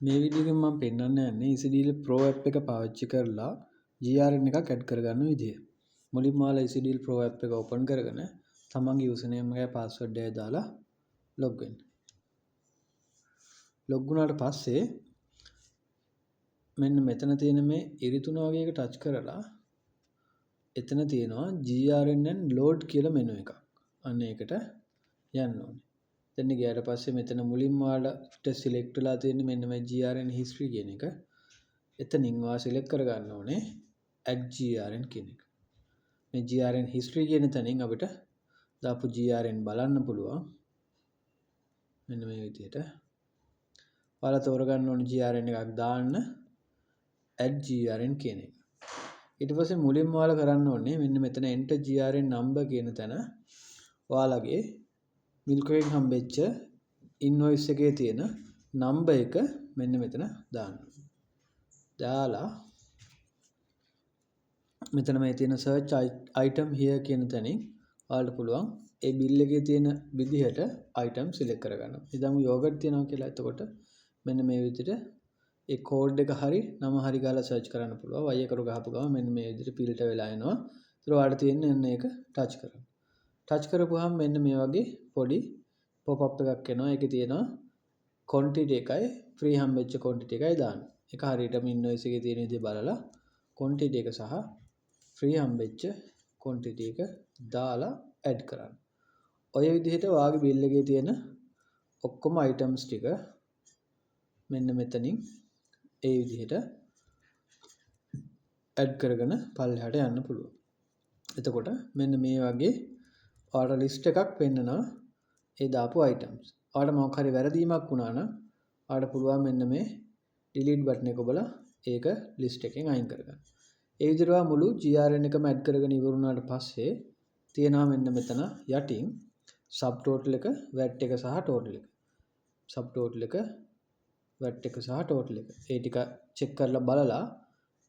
මේ වීඩියෝ එකෙන් මම පෙන්වන්න යන්නේ EasyDeal Pro app එක පාවිච්චි කරලා GRN එකක් ඇඩ් කරගන්න විදිය. මුලින්ම ඔයාලා EasyDeal Pro app එක open කරගෙන තමන්ගේ username එකයි password එකයි දාලා log වෙන්න. log වුණාට පස්සේ මෙන්න මෙතන තියෙන මේ ඉරිතුන වගේ එක touch කරලා එතන තියෙනවා GRN and load කියලා menu එකක්. අන්න ඒකට යන්න ඕනේ. එතන ගියාට පස්සේ මෙතන මුලින්ම ඔයාලට select වෙලා තියෙන්නේ මෙන්න මේ GRN history කියන එක. එතනින් ඔයා select කරගන්න ඕනේ add GRN කියන එක. මේ GRN history කියන තැනින් අපිට දාපු GRN බලන්න පුළුවන්. මෙන්න මේ විදිහට. ඔයාලා තෝරගන්න ඕනේ GRN එකක් දාන්න add GRN කියන එක. ඊට පස්සේ මුලින්ම ඔයාලා කරන්න ඕනේ මෙන්න මෙතන enter GRN number කියන තැන ඔයාලගේ මිල්කෝ එකෙන් හම්බෙච්ච ඉන්වොයිස් එකේ තියෙන නම්බර් එක මෙන්න මෙතන දාන්න. දාලා මෙතන මේ තියෙන search item here කියන තැනින් ඔයාලට පුළුවන් ඒ බිල් එකේ තියෙන විදිහට item select කරගන්න. ඉතින් යෝගට් තියෙනවා කියලා. එතකොට මෙන්න මේ විදිහට ඒ කෝඩ් එක හරි නම හරි ගාලා search කරන්න පුළුවන්. y එකකට ගහපු ගමන් මෙන්න මේ විදිහට filter වෙලා එනවා. ඒතර ඔයාලට තියෙන්නේ එන්න ඒක touch කරන්න. touch කරපුවාම මෙන්න මේ වගේ පොඩි pop up එකක් එනවා. ඒකේ තියෙනවා quantity එකයි free හම්බෙච්ච quantity එකයි දාන්න. ඒක හරියටම invoice එකේ තියෙන විදිහ බලලා quantity එක සහ free හම්බෙච්ච quantity එක දාලා add කරන්න. ඔය විදිහට ඔයාගේ bill එකේ තියෙන ඔක්කොම items ටික මෙන්න මෙතනින් ඒ විදිහට add කරගෙන පල්ලෙහාට යන්න පුළුවන්. එතකොට මෙන්න මේ වගේ ඔයාලට list එකක් පෙන්නනවා ඒ දාපු items. ඔයාලට මොකක් හරි වැරදීමක් වුණා නම් ඔයාලට පුළුවන් මෙන්න මේ delete button එක ඔබලා ඒක list එකෙන් අයින් කරගන්න. ඒ විදිහට ඔයා මුළු GRN එකම add කරගෙන ඉවර වුණාට පස්සේ තියෙනවා මෙන්න මෙතන යටින් subtotal එක, VAT එක සහ total එක. subtotal එක, VAT එක සහ total එක. ඒ ටික check කරලා බලලා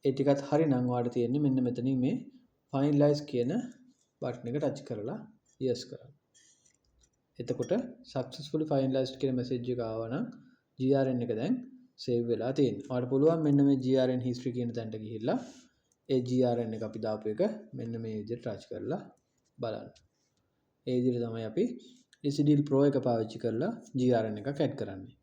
ඒ ටිකත් හරි නම් ඔයාලට තියෙන්නේ මෙන්න මෙතනින් මේ finalize කියන button එක touch කරලා yes කරන්න. එතකොට successfully finalized කියන message එක ආවා නම් GRN එක දැන් save වෙලා තියෙනවා. ඔයාලට පුළුවන් මෙන්න මේ GRN history කියන තැනට ගිහිල්ලා ඒ GRN එක අපි දාපු එක මෙන්න මේ විදිහට touch කරලා බලන්න. ඒ විදිහට තමයි අපි EasyDeal Pro එක පාවිච්චි කරලා GRN එකක් add කරන්නේ.